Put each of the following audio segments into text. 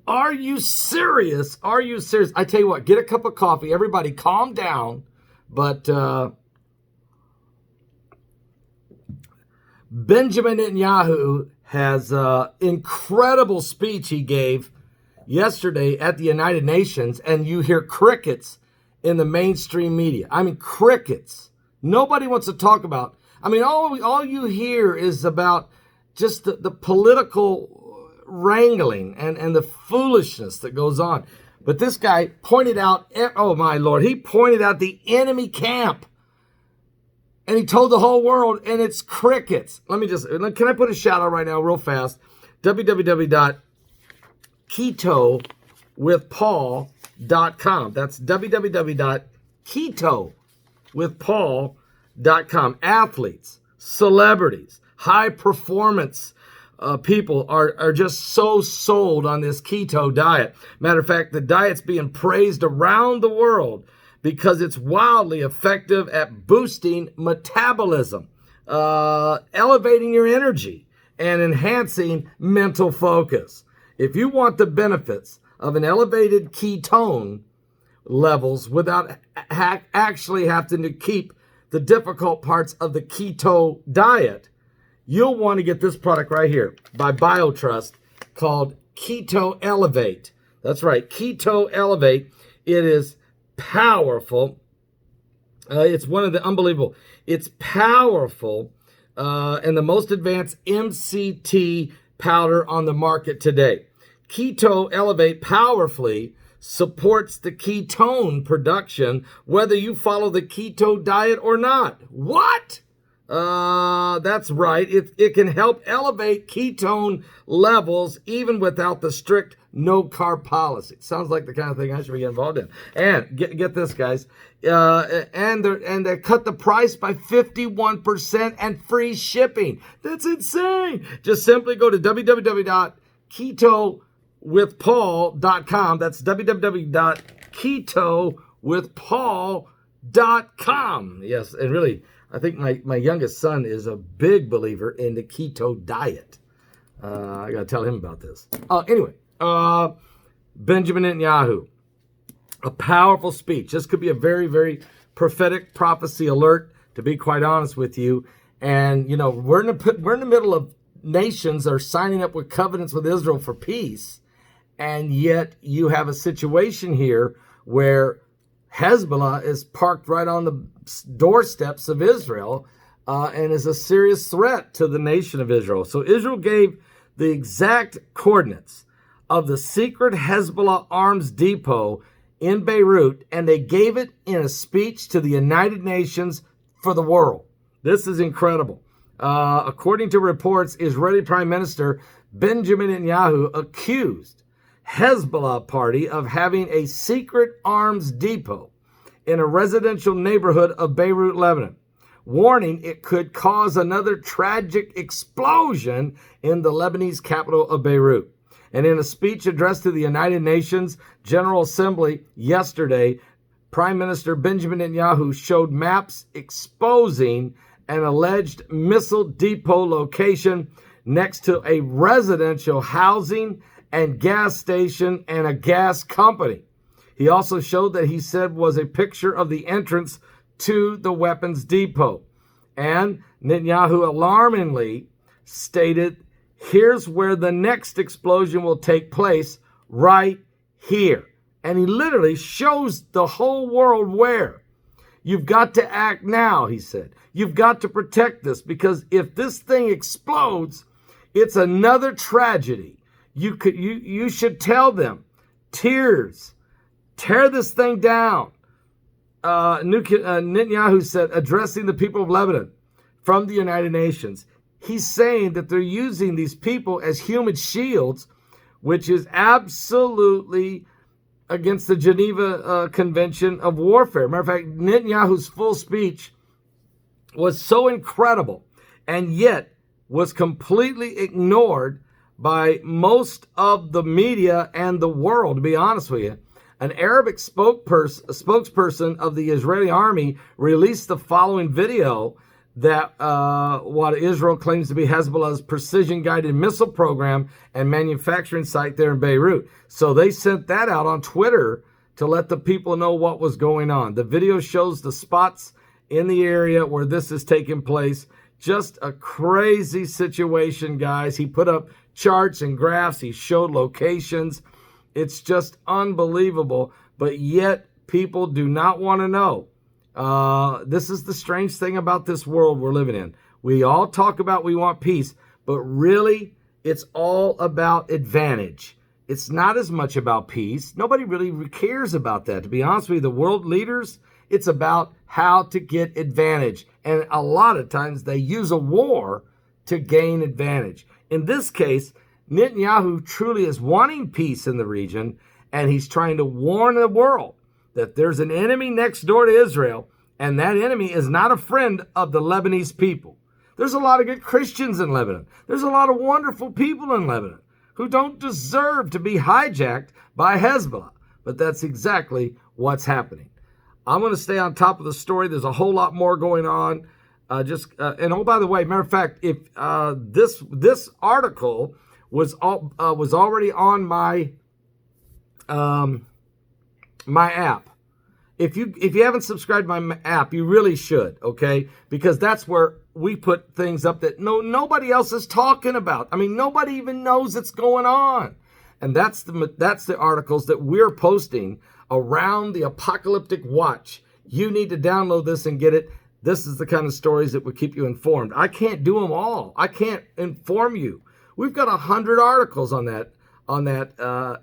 Are you serious? Are you serious? I tell you what, get a cup of coffee. Everybody calm down. But Benjamin Netanyahu has an incredible speech he gave yesterday at the United Nations, and you hear crickets in the mainstream media. I mean, crickets. Nobody wants to talk about. I mean, all you hear is about just the political wrangling and the foolishness that goes on. But this guy pointed out, oh my Lord, he pointed out the enemy camp. And he told the whole world, and it's crickets. Can I put a shout out right now real fast? www.ketowithpaul.com. That's www.ketowithpaul.com. Athletes, celebrities, high performance people are just so sold on this keto diet. Matter of fact, the diet's being praised around the world because it's wildly effective at boosting metabolism, elevating your energy, and enhancing mental focus. If you want the benefits of an elevated ketone levels without actually having to keep the difficult parts of the keto diet, you'll want to get this product right here by BioTrust called Keto Elevate. That's right, Keto Elevate. It is powerful. It's one of the unbelievable. It's powerful and the most advanced MCT powder on the market today. Keto Elevate powerfully supports the ketone production, whether you follow the keto diet or not. What? That's right. It can help elevate ketone levels even without the strict no-carb policy. Sounds like the kind of thing I should be involved in. And get this, guys. And they cut the price by 51% and free shipping. That's insane. Just simply go to www.ketowithpaul.com. That's www.ketowithpaul.com. Yes, and really, I think my youngest son is a big believer in the keto diet. I got to tell him about this. Anyway, Benjamin Netanyahu, a powerful speech. This could be a very, very prophetic prophecy alert, to be quite honest with you. And, you know, we're in the middle of nations that are signing up with covenants with Israel for peace. And yet you have a situation here where Hezbollah is parked right on the doorsteps of Israel and is a serious threat to the nation of Israel. So Israel gave the exact coordinates of the secret Hezbollah arms depot in Beirut, and they gave it in a speech to the United Nations for the world. This is incredible. According to reports, Israeli Prime Minister Benjamin Netanyahu accused Hezbollah party of having a secret arms depot in a residential neighborhood of Beirut, Lebanon, warning it could cause another tragic explosion in the Lebanese capital of Beirut. And in a speech addressed to the United Nations General Assembly yesterday, Prime Minister Benjamin Netanyahu showed maps exposing an alleged missile depot location next to a residential housing and gas station and a gas company. He also showed that he said was a picture of the entrance to the weapons depot. And Netanyahu alarmingly stated, here's where the next explosion will take place, right here. And he literally shows the whole world where. You've got to act now, he said. You've got to protect this, because if this thing explodes, it's another tragedy. You should tell them, tears, tear this thing down. Netanyahu said, addressing the people of Lebanon from the United Nations, he's saying that they're using these people as human shields, which is absolutely against the Geneva Convention of Warfare. Matter of fact, Netanyahu's full speech was so incredible and yet was completely ignored by most of the media and the world, to be honest with you. An Arabic spokesperson of the Israeli army released the following video that what Israel claims to be Hezbollah's precision-guided missile program and manufacturing site there in Beirut. So they sent that out on Twitter to let the people know what was going on. The video shows the spots in the area where this is taking place. Just a crazy situation, guys. He put up charts and graphs. He showed locations. It's just unbelievable, but yet people do not want to know. This is the strange thing about this world we're living in. We all talk about we want peace, but really it's all about advantage. It's not as much about peace. Nobody really cares about that. To be honest with you, the world leaders, it's about how to get advantage. And a lot of times they use a war to gain advantage. In this case, Netanyahu truly is wanting peace in the region, and he's trying to warn the world that there's an enemy next door to Israel, and that enemy is not a friend of the Lebanese people. There's a lot of good Christians in Lebanon. There's a lot of wonderful people in Lebanon who don't deserve to be hijacked by Hezbollah. But that's exactly what's happening. I'm going to stay on top of the story. There's a whole lot more going on. And oh, by the way, matter of fact, if this article was already on my my app. If you haven't subscribed to my app, you really should, okay? Because that's where we put things up that nobody else is talking about. I mean, nobody even knows it's going on. And that's the articles that we're posting around the apocalyptic watch. You need to download this and get it. This is the kind of stories that would keep you informed. I can't do them all. I can't inform you. We've got 100 articles on that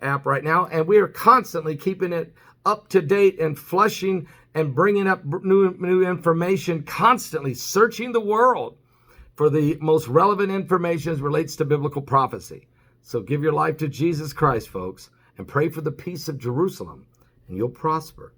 app right now, and we are constantly keeping it up to date and flushing and bringing up new information, constantly searching the world for the most relevant information as relates to biblical prophecy. So give your life to Jesus Christ, folks, and pray for the peace of Jerusalem, and you'll prosper.